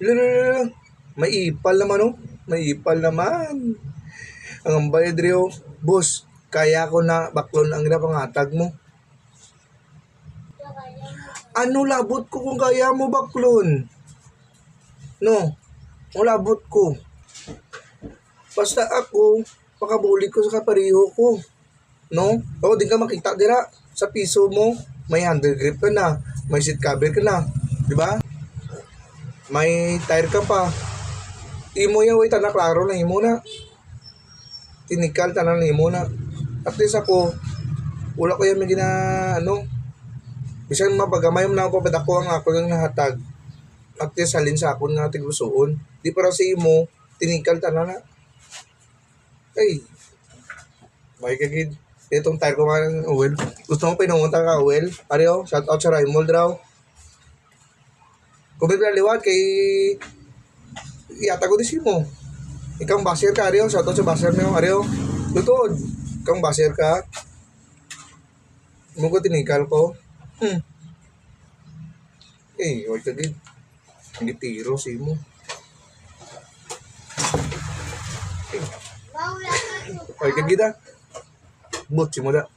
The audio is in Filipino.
Lalo, may ipal naman oh. May ipal naman. Ang bayad rin oh. Boss, kaya ko na baklon ang ginapangatag mo. Ano labot ko kung kaya mo baklon? No, ang labot ko. Basta ako, pakabuli ko sa kapariho ko. No? O, di ka makita dira sa piso mo. May handle grip ka na. May seat cover ka na. Di ba? May tire ka pa. Imo yan, way, tanak klaro na imo na. Tinikal, tanan na imo na. At least ako, wala ko yan may bisan mapagamay mo na ako, ba't ako ang ako ng nahatag. At least halin sa ako nga tigusuon. Di para sa imo, tinikal, tanan na. Ay, may kagid. Itong tire ko nga ng oil. Gusto mo pinungunta ka oil? Ariyo, shout out sa Raimold raw. Kung may pinaliwat kay iyata ko din mo. Ikaw basir ka, Ariyo. Shout out sa basir mo, Ariyo. Lutod. Ikaw basir ka. Mo ko tinikal ko. Eh, wag kagid. Hindi tiro si mo. Ay, kagid ah. Bot si mo da.